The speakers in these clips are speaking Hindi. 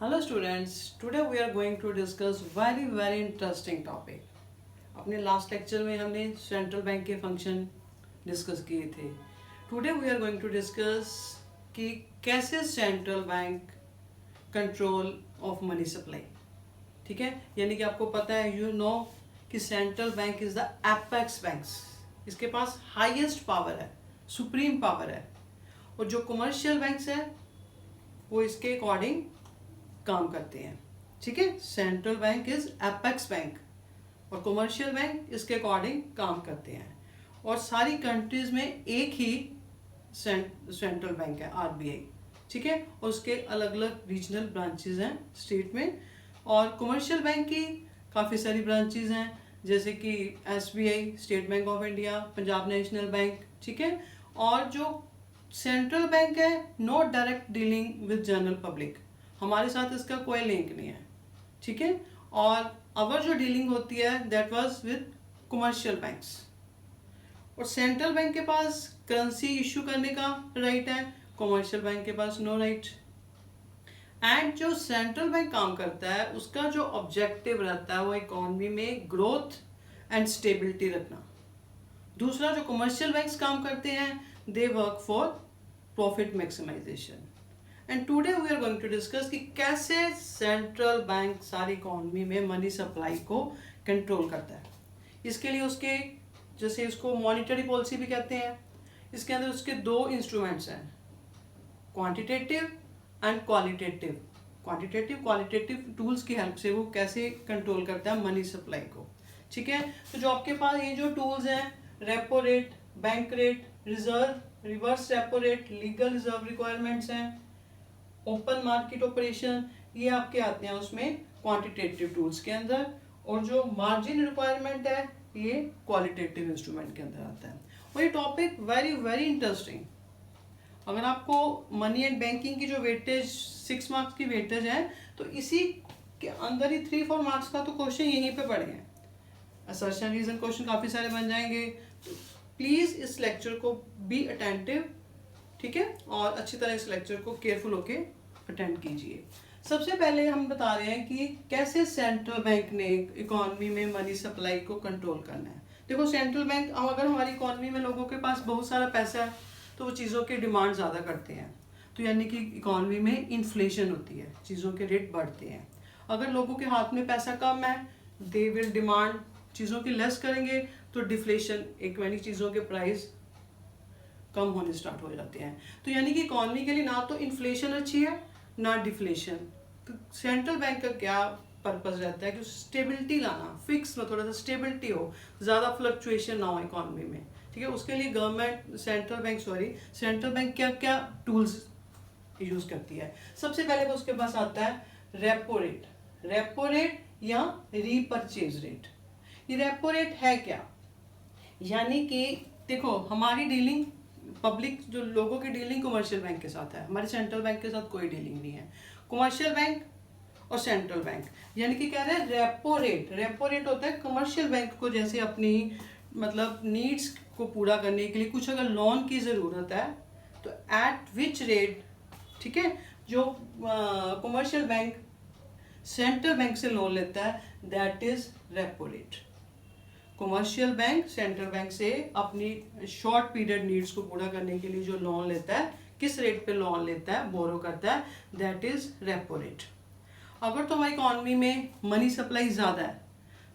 Hello students, today we are going to discuss very interesting topic. अपने लास्ट लेक्चर में हमने सेंट्रल बैंक के फंक्शन डिस्कस किए थे. Today we are going to discuss कि कैसे central bank control of money supply. ठीक है, यानी कि आपको पता है यू नो कि central bank is the apex banks. इसके पास हाईएस्ट पावर है, सुप्रीम पावर है. और जो कमर्शियल बैंक्स है वो इसके अकॉर्डिंग काम करते हैं. ठीक है, central bank is apex bank और कमर्शियल बैंक इसके अकॉर्डिंग काम करते हैं. और सारी कंट्रीज में एक ही सेंट्रल बैंक है, आरबीआई. ठीक है, और उसके अलग अलग रीजनल ब्रांचेस हैं स्टेट में. और कमर्शियल बैंक की काफ़ी सारी ब्रांचेस हैं, जैसे कि SBI, state bank of India, Punjab national bank. ठीक है, और जो सेंट्रल बैंक है no direct dealing with general public, हमारे साथ इसका कोई लिंक नहीं है. ठीक है, और अवर जो डीलिंग होती है that was with commercial banks. और सेंट्रल बैंक के पास करेंसी इशू करने का राइट है, कमर्शियल बैंक के पास नो राइट. एंड जो सेंट्रल बैंक काम करता है उसका जो ऑब्जेक्टिव रहता है वो इकोनॉमी में ग्रोथ एंड स्टेबिलिटी रखना. दूसरा जो कमर्शियल बैंक्स काम करते हैं they work for profit maximization. And today we are going to discuss कि कैसे सेंट्रल बैंक सारी इकोनॉमी में मनी सप्लाई को कंट्रोल करता है. इसके लिए उसके जैसे इसको मॉनिटरी पॉलिसी भी कहते हैं. इसके अंदर उसके दो इंस्ट्रूमेंट्स हैं, quantitative and qualitative. Qualitative tools की हेल्प से वो कैसे कंट्रोल करता है मनी सप्लाई को. ठीक है, तो जो आपके पास ये जो टूल्स हैं, repo rate, bank rate, reserve, reverse repo rate, legal reserve requirements हैं, ओपन मार्केट ऑपरेशन, ये आपके आते हैं उसमें क्वांटिटेटिव टूल्स के अंदर. और जो मार्जिन रिक्वायरमेंट है ये क्वालिटेटिव इंस्ट्रूमेंट के अंदर आता है. और ये टॉपिक वेरी इंटरेस्टिंग. अगर आपको मनी एंड बैंकिंग की जो वेटेज 6 मार्क्स की वेटेज है तो इसी के अंदर ही 3-4 मार्क्स का तो क्वेश्चन यहीं पे पड़े हैं. असर्शन रीजन क्वेश्चन काफ़ी सारे बन जाएंगे. तो प्लीज़ इस लेक्चर को बी अटेंटिव. ठीक है, और अच्छी तरह इस लेक्चर को केयरफुल होके अटेंड कीजिए. सबसे पहले हम बता रहे हैं कि कैसे सेंट्रल बैंक ने इकोनॉमी में मनी सप्लाई को कंट्रोल करना है. देखो सेंट्रल बैंक, अगर हमारी इकोनॉमी में लोगों के पास बहुत सारा पैसा है तो वो चीज़ों की डिमांड ज़्यादा करते हैं, तो यानी कि इकोनॉमी में इन्फ्लेशन होती है, चीज़ों के रेट बढ़ते हैं. अगर लोगों के हाथ में पैसा कम है दे विल डिमांड, चीज़ों की लेस करेंगे तो डिफ्लेशन, एक यानी चीज़ों के प्राइस कम होने स्टार्ट हो जाते हैं. तो यानी कि इकोनॉमी के लिए ना तो इन्फ्लेशन अच्छी है ना डिफ्लेशन. तो सेंट्रल बैंक का क्या पर्पस रहता है कि स्टेबिलिटी लाना, फिक्स में थोड़ा सा स्टेबिलिटी हो, ज़्यादा फ्लक्चुएशन ना हो इकोनॉमी में. ठीक है, उसके लिए गवर्नमेंट सेंट्रल बैंक क्या क्या टूल्स यूज़ करती है. सबसे पहले तो उसके पास आता है रेपो रेट या रीपरचेज रेट. ये रेपो रेट है क्या, यानी कि देखो हमारी डीलिंग पब्लिक, जो लोगों की डीलिंग कमर्शियल बैंक के साथ है, हमारे सेंट्रल बैंक के साथ कोई डीलिंग नहीं है. कमर्शियल बैंक और सेंट्रल बैंक, यानी कि कह रहे हैं रेपो रेट होता है कमर्शियल बैंक को जैसे अपनी मतलब नीड्स को पूरा करने के लिए कुछ अगर लोन की ज़रूरत है तो एट विच रेट, ठीक है, जो कमर्शियल बैंक सेंट्रल बैंक से लोन लेता है that is repo rate. Commercial bank central bank से अपनी शॉर्ट पीरियड नीड्स को पूरा करने के लिए जो लोन लेता है, किस रेट पे लोन लेता है, बोरो करता है, दैट इज रेपो रेट. अगर तो हमारी इकोनॉमी में मनी सप्लाई ज़्यादा है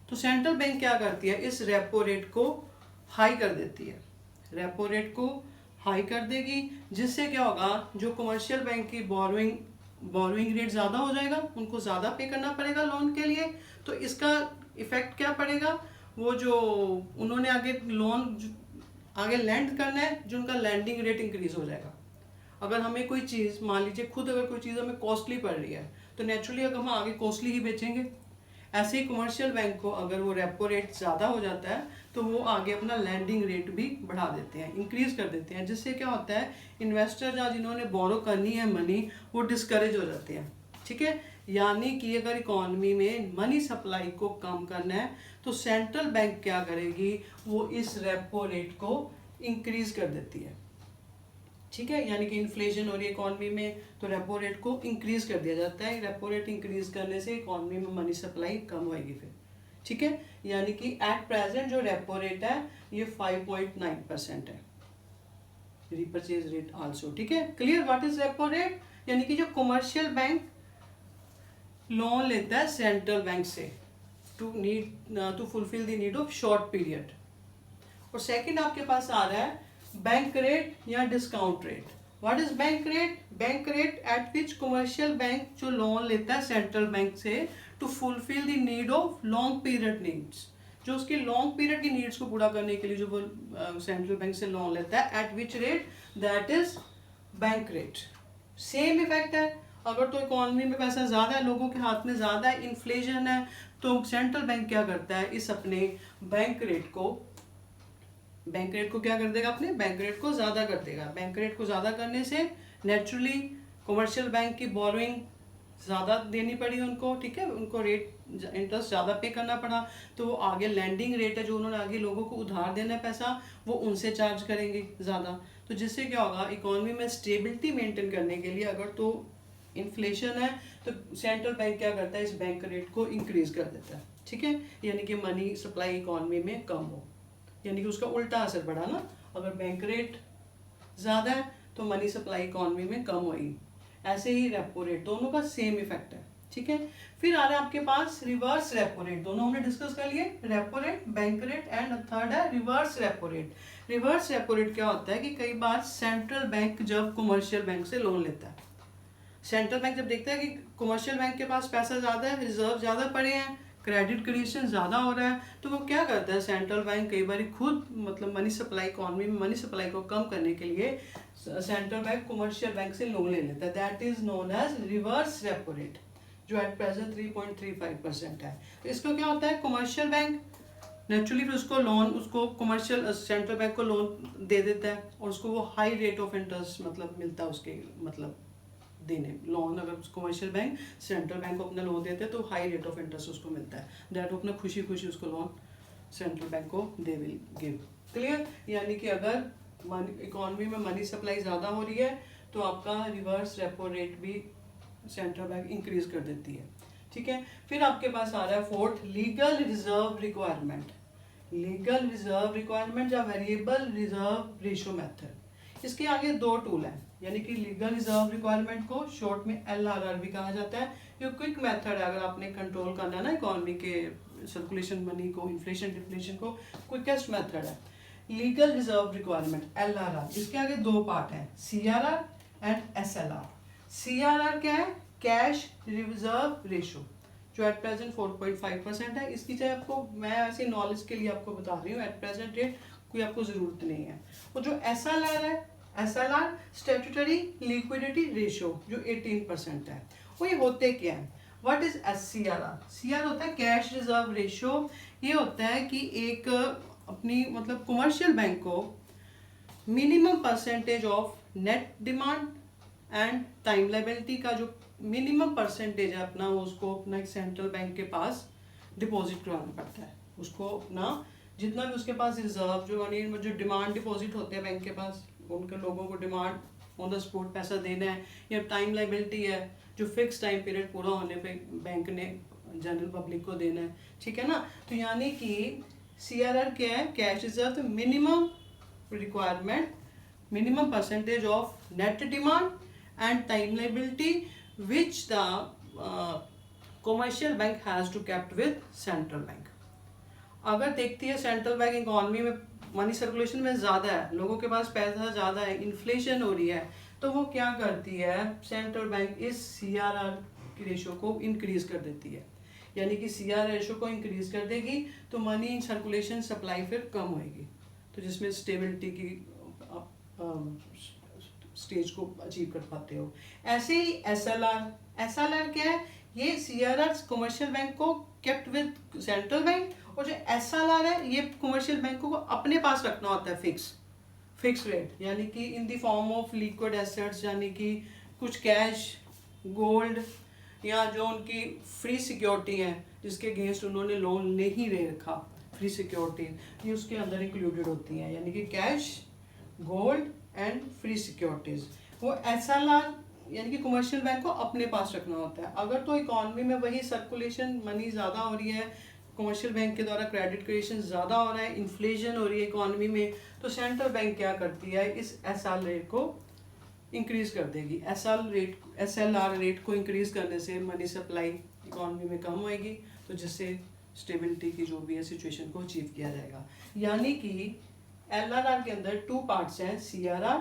तो सेंट्रल बैंक क्या करती है, इस रेपो रेट को हाई कर देती है. रेपो रेट को हाई कर देगी जिससे क्या होगा, जो कमर्शियल बैंक की बोरोइंग रेट ज़्यादा हो जाएगा, उनको ज़्यादा पे करना पड़ेगा लोन के लिए. तो इसका इफेक्ट क्या पड़ेगा, वो जो उन्होंने आगे लोन आगे लैंड करना है, जो उनका लैंडिंग रेट इंक्रीज हो जाएगा. अगर हमें कोई चीज़, मान लीजिए खुद अगर कोई चीज़ हमें कॉस्टली पड़ रही है तो नेचुरली अगर हम आगे कॉस्टली ही बेचेंगे. ऐसे ही कमर्शियल बैंक को अगर वो रेपो रेट ज़्यादा हो जाता है तो वो आगे अपना लैंडिंग रेट भी बढ़ा देते हैं, इंक्रीज कर देते हैं, जिससे क्या होता है इन्वेस्टर या जिन्होंने बोरो करनी है मनी वो डिस्करेज हो जाते हैं. ठीक है, यानी कि अगर इकोनॉमी में मनी सप्लाई को कम करना है तो सेंट्रल बैंक क्या करेगी, वो इस रेपो रेट को इंक्रीज कर देती है. ठीक है, यानी कि इन्फ्लेशन हो रही है इकॉनमी में तो रेपो रेट को इंक्रीज कर दिया जाता है। रेपो रेट इंक्रीज करने से इकॉनमी में मनी सप्लाई कम होएगी फिर। ठीक है, यानी कि एट प्रेजेंट जो रेपो रेट है ये 5.9% है, रिपर्चेज रेट आल्सो। ठीक है, clear what is repo rate? यानी कि जो कमर्शियल बैंक लोन लेता है सेंट्रल बैंक से to fulfil the need of short period. और सेकंड आपके पास आ रहा है बैंक रेट या discount rate. What is bank rate? Bank rate at which commercial bank जो लोन लेता है सेंट्रल बैंक से to fulfil the need of long period needs, जो उसके लॉन्ग पीरियड की नीड्स को पूरा करने के लिए जो वो सेंट्रल बैंक से लोन लेता है, eight which rate, that is bank rate. Same effect है, अगर तो इकोनॉमी में पैसा ज़्यादा है, लोगों के हाथ में ज़्यादा है, इन्फ्लेशन है, तो सेंट्रल बैंक क्या करता है, इस अपने बैंक रेट को क्या कर देगा, अपने बैंक रेट को ज़्यादा कर देगा। बैंक रेट को ज़्यादा करने से नेचुरली कमर्शियल बैंक की बोरोइंग ज़्यादा देनी पड़ी उनको। ठीक है, उनको रेट इंटरेस्ट ज़्यादा पे करना पड़ा, तो वो आगे लैंडिंग रेट है जो उन्होंने आगे लोगों को उधार देना है पैसा, वो उनसे चार्ज करेंगे ज़्यादा। तो जिससे क्या होगा, इकोनॉमी में स्टेबिलिटी मेंटेन करने के लिए अगर तो इन्फ्लेशन है तो सेंट्रल बैंक क्या करता है, इस बैंक रेट को इंक्रीज कर देता है। ठीक है, यानी कि मनी सप्लाई इकोनॉमी में कम हो, यानी कि उसका उल्टा असर पड़ा ना। अगर बैंक रेट ज़्यादा है तो मनी सप्लाई इकोनॉमी में कम होगी। ऐसे ही रेपो रेट, दोनों का सेम इफेक्ट है। ठीक है, फिर आ रहा है आपके पास रिवर्स रेपो रेट। दोनों हमने डिस्कस कर लिए, repo rate, bank rate, and third है reverse repo rate. Reverse repo rate क्या होता है कि कई बार सेंट्रल बैंक जब कमर्शियल बैंक से लोन लेता है, सेंट्रल बैंक जब देखता है कि कमर्शियल बैंक के पास पैसा ज़्यादा है, रिजर्व ज़्यादा पड़े हैं, क्रेडिट क्रिएशन ज़्यादा हो रहा है, तो वो क्या करता है, सेंट्रल बैंक कई बार खुद मतलब मनी सप्लाई, इकॉनमी में मनी सप्लाई को कम करने के लिए सेंट्रल बैंक कमर्शियल बैंक से लोन ले लेता है। That is known as reverse repo rate, जो एट प्रेजेंट 3.35% है। तो इसको क्या होता है, कमर्शियल बैंक नेचुरली फिर उसको लोन, उसको कमर्शियल सेंट्रल बैंक को लोन दे देता है और उसको वो हाई रेट ऑफ इंटरेस्ट मतलब मिलता है उसके मतलब देने लोन। अगर कमर्शियल बैंक सेंट्रल बैंक को अपना लोन देते हैं तो हाई रेट ऑफ इंटरेस्ट उसको मिलता है, दैट वो अपना खुशी खुशी उसको लोन सेंट्रल बैंक को दे विल गिव। क्लियर, यानी कि अगर इकोनॉमी में मनी सप्लाई ज़्यादा हो रही है तो आपका रिवर्स रेपो रेट भी सेंट्रल बैंक इंक्रीज कर देती है। ठीक है, फिर आपके पास आ रहा है fourth, legal reserve requirement. Legal reserve requirement या वेरिएबल रिजर्व रेशो मेथड। इसके आगे दो टूल हैं, यानी कि लीगल रिजर्व रिक्वायरमेंट को शॉर्ट में LRR भी कहा जाता है। ये क्विक मेथड है, अगर आपने कंट्रोल करना है ना इकोनॉमी के सर्कुलेशन मनी को, इन्फ्लेशन डिफ्लेशन को, क्विकेस्ट मेथड है लीगल रिजर्व रिक्वायरमेंट LRR। इसके आगे दो पार्ट हैं, CRR एंड SLR। CRR क्या है, कैश रिजर्व रेशो, जो एट प्रेजेंट 4.5% है। इसकी चाहे आपको, मैं ऐसी नॉलेज के लिए आपको बता रही हूँ, एट प्रेजेंट रेट कोई आपको ज़रूरत नहीं है। और जो SLR है, SLR स्टैट्यूटरी लिक्विडिटी रेशो, जो 18% है। वो ये होते क्या है, व्हाट इज CRR? CRR होता है कैश रिजर्व रेशो। ये होता है कि एक अपनी मतलब कमर्शियल बैंक को minimum percentage of net demand and time liability का जो मिनिमम परसेंटेज है अपना, उसको अपना एक सेंट्रल बैंक के पास डिपॉजिट करवाना पड़ता है। उसको अपना जितना भी उसके पास रिजर्व जो डिमांड डिपॉजिट होते हैं बैंक के पास, उनके लोगों को डिमांड ऑन द स्पॉट पैसा देना है, या टाइम लायबिलिटी है जो फिक्स टाइम पीरियड पूरा होने पे बैंक ने जनरल पब्लिक को देना है। ठीक है ना, तो यानी कि CRR क्या है, cash reserve minimum requirement, minimum percentage of net demand and time liability which the commercial bank has to kept with central bank. अगर देखती है सेंट्रल बैंक इकोनॉमी में मनी सर्कुलेशन में ज़्यादा है, लोगों के पास पैसा ज़्यादा है, इन्फ्लेशन हो रही है, तो वो क्या करती है, सेंट्रल बैंक इस CRR की रेशो को इंक्रीज कर देती है। यानी कि CRR रेशो को इंक्रीज कर देगी तो मनी सर्कुलेशन सप्लाई फिर कम होएगी, तो जिसमें स्टेबिलिटी की स्टेज को अचीव कर पाते हो। ऐसे ही SLR क्या है, ये CRR कमर्शियल बैंक को केप्ट विद सेंट्रल बैंक, और जो SLR है ये कमर्शियल बैंकों को अपने पास रखना होता है फिक्स रेट, यानी कि in the form of liquid assets, यानी कि कुछ कैश, गोल्ड, या जो उनकी फ्री सिक्योरिटी है जिसके अगेंस्ट उन्होंने लोन नहीं ले रखा, फ्री सिक्योरिटी ये उसके अंदर इंक्लूडेड होती हैं, यानी कि cash, gold and free securities. वो SLR यानी कि कमर्शियल बैंक को अपने पास रखना होता है। अगर तो इकॉनमी में वही सर्कुलेशन मनी ज़्यादा हो रही है, कमर्शियल बैंक के द्वारा क्रेडिट क्रिएशन ज़्यादा हो रहा है, इन्फ्लेशन हो रही है इकॉनमी में, तो सेंट्रल बैंक क्या करती है, इस SL रेट को इंक्रीज कर देगी। SLR रेट को इंक्रीज करने से मनी सप्लाई इकॉनमी में कम होएगी, तो जिससे स्टेबिलिटी की जो भी है सिचुएशन को अचीव किया जाएगा। यानी कि LRR के अंदर 2 पार्ट्स हैं, CRR,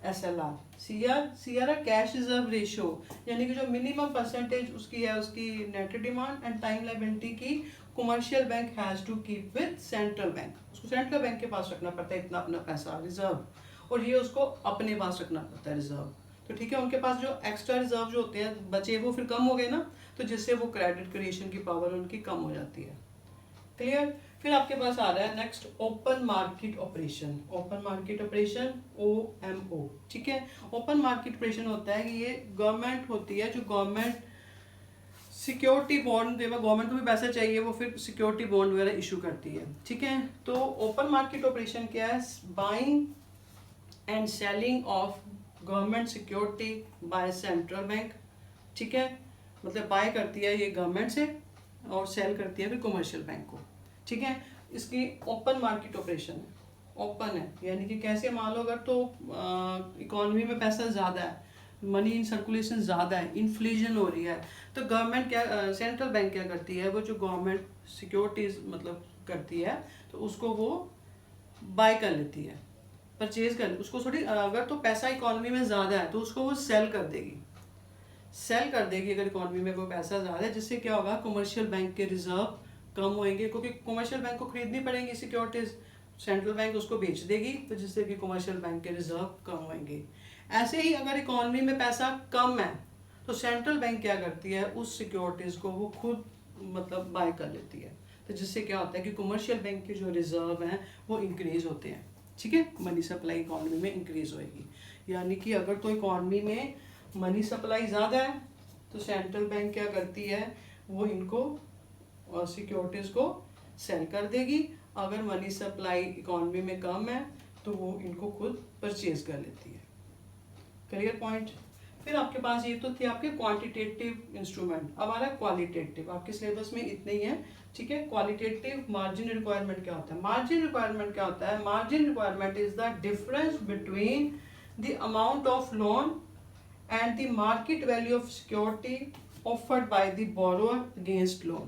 SLR। CRR cash reserve ratio, यानी कि जो मिनिमम परसेंटेज उसकी है उसकी net demand and time liability की commercial bank has to keep with central bank. उसको सेंट्रल बैंक के पास रखना पड़ता है इतना अपना पैसा रिजर्व, और ये उसको अपने पास रखना पड़ता है रिजर्व। तो ठीक है, उनके पास जो एक्स्ट्रा रिजर्व जो होते हैं बचे वो फिर कम हो गए ना, तो जिससे वो क्रेडिट क्रिएशन की पावर उनकी कम हो जाती है। क्लियर। फिर आपके पास आ रहा है next open market operation. Open market operation OMO, ठीक है। ओपन मार्केट ऑपरेशन होता है कि ये गवर्नमेंट होती है जो गवर्नमेंट सिक्योरिटी बॉन्ड, गवर्नमेंट को भी पैसा चाहिए, वो फिर सिक्योरिटी बॉन्ड वगैरह इशू करती है, ठीक है। तो ओपन मार्केट ऑपरेशन क्या है, buying and selling of government security by central bank, ठीक है। मतलब बाय करती है ये गवर्नमेंट से और सेल करती है फिर कमर्शियल बैंक को, ठीक है। इसकी ओपन मार्केट ऑपरेशन है, ओपन है यानी कि कैसे, मान लो अगर तो इकोनॉमी में पैसा ज़्यादा है, मनी इन सर्कुलेशन ज़्यादा है, इन्फ्लेशन हो रही है, तो गवर्नमेंट क्या, सेंट्रल बैंक क्या करती है, वो जो गवर्नमेंट सिक्योरिटीज मतलब करती है तो उसको वो बाय कर लेती है, परचेज कर, उसको थोड़ी, अगर तो पैसा इकोनॉमी में ज़्यादा है तो उसको वो सेल कर देगी, सेल कर देगी अगर इकोनॉमी में वो पैसा ज़्यादा है, जिससे क्या होगा, कमर्शियल बैंक के रिजर्व कम होंगे, क्योंकि कमर्शियल बैंक को खरीदनी पड़ेंगी सिक्योरिटीज, सेंट्रल बैंक उसको बेच देगी, तो जिससे कि कमर्शियल बैंक के रिजर्व कम होंगे। ऐसे ही अगर इकोनॉमी में पैसा कम है तो सेंट्रल बैंक क्या करती है, उस सिक्योरिटीज को वो खुद मतलब बाय कर लेती है, तो जिससे क्या होता है कि कमर्शियल बैंक के जो रिजर्व हैं वो इंक्रीज होते हैं, ठीक है। मनी सप्लाई इकोनॉमी में इंक्रीज होएगी। यानी कि अगर तो इकोनॉमी में मनी सप्लाई ज़्यादा है तो सेंट्रल बैंक क्या करती है, वो इनको सिक्योरिटीज को सेल कर देगी। अगर मनी सप्लाई इकोनॉमी में कम है तो वो इनको खुद परचेज कर लेती है। Clear point. फिर आपके पास ये तो थे आपके क्वांटिटेटिव इंस्ट्रूमेंट। अब आ रहा है क्वालिटेटिव, आपके सिलेबस में इतने ही है, ठीक है। क्वालिटेटिव मार्जिन रिक्वायरमेंट क्या होता है, मार्जिन रिक्वायरमेंट क्या होता है, margin requirement is the difference between the amount of loan and the market value of security offered by the borrower against loan।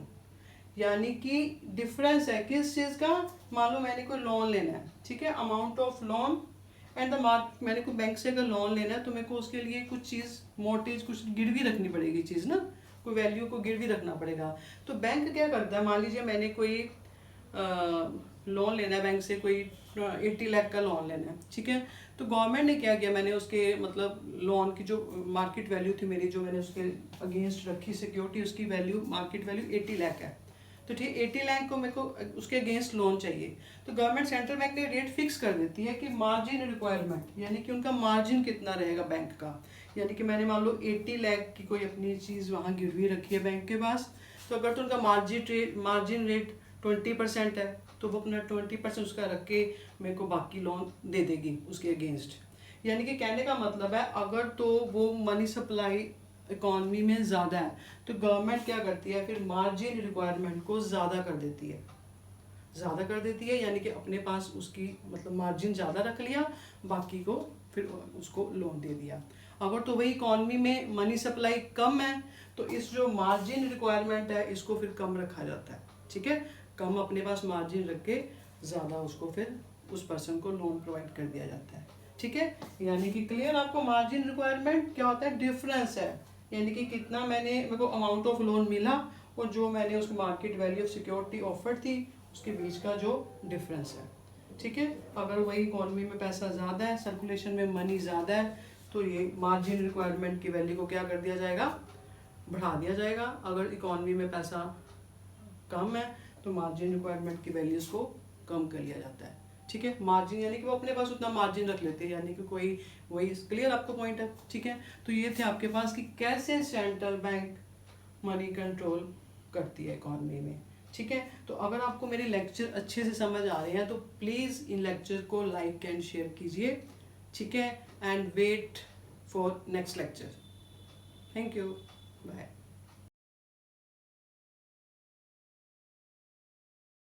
यानी कि डिफरेंस है किस चीज़ का, मान लो मैंने कोई लोन लेना है, ठीक है, amount of loan and the mark, मैंने कोई बैंक से अगर लोन लेना है तो मेरे को उसके लिए कुछ चीज़ मोर्टेज, कुछ गिरवी रखनी पड़ेगी चीज़ ना, कोई वैल्यू को गिरवी रखना पड़ेगा। तो बैंक क्या करता है, मान लीजिए मैंने कोई लोन लेना है बैंक से, कोई 80 लाख का लोन लेना है, ठीक है। तो गवर्नमेंट ने क्या किया, मैंने उसके मतलब लोन की जो मार्केट वैल्यू थी मेरी, जो मैंने उसके अगेंस्ट रखी सिक्योरिटी, उसकी वैल्यू मार्केट वैल्यू 80 लाख है, तो ठीक 80 लाख को मेरे को उसके अगेंस्ट लोन चाहिए। तो गवर्नमेंट सेंट्रल बैंक ने रेट फिक्स कर देती है कि मार्जिन रिक्वायरमेंट, यानी कि उनका मार्जिन कितना रहेगा बैंक का। यानी कि मैंने मान लो 80 लाख की कोई अपनी चीज़ वहाँ गिरवी रखी है बैंक के पास, तो अगर तो उनका मार्जिन रेट 20% है तो वो अपना 20% उसका रख के मेरे को बाकी लोन दे देगी उसके अगेंस्ट। यानी कि कहने का मतलब है, अगर तो वो मनी सप्लाई इकॉनमी में ज़्यादा है तो गवर्नमेंट क्या करती है, फिर मार्जिन रिक्वायरमेंट को ज़्यादा कर देती है, ज़्यादा कर देती है, यानी कि अपने पास उसकी मतलब मार्जिन ज़्यादा रख लिया, बाकी को फिर उसको लोन दे दिया। अगर तो वही इकॉनमी में मनी सप्लाई कम है तो इस जो मार्जिन रिक्वायरमेंट है इसको फिर कम रखा जाता है, ठीक है, कम अपने पास मार्जिन रख के ज़्यादा उसको फिर उस पर्सन को लोन प्रोवाइड कर दिया जाता है, ठीक है। यानी कि क्लियर आपको, मार्जिन रिक्वायरमेंट क्या होता है, डिफरेंस है, यानी कि कितना मेरे को अमाउंट ऑफ लोन मिला और जो मैंने उसको market value of security offer थी उसके बीच का जो डिफरेंस है, ठीक है। अगर वही इकॉनमी में पैसा ज़्यादा है, सर्कुलेशन में मनी ज़्यादा है, तो ये मार्जिन रिक्वायरमेंट की वैल्यू को क्या कर दिया जाएगा, बढ़ा दिया जाएगा। अगर इकॉनमी में पैसा कम है तो मार्जिन रिक्वायरमेंट की वैल्यूज़ को कम कर लिया जाता है, ठीक है। मार्जिन यानी कि वो अपने पास उतना मार्जिन रख लेते हैं, यानी कि कोई वही, क्लियर आपको पॉइंट है, ठीक है। तो ये थे आपके पास कि कैसे सेंट्रल बैंक मनी कंट्रोल करती है इकॉनमी में, ठीक है। तो अगर आपको मेरे लेक्चर अच्छे से समझ आ रहे हैं तो प्लीज़ इन लेक्चर को लाइक एंड शेयर कीजिए, ठीक है, and wait for next lecture. Thank you, bye.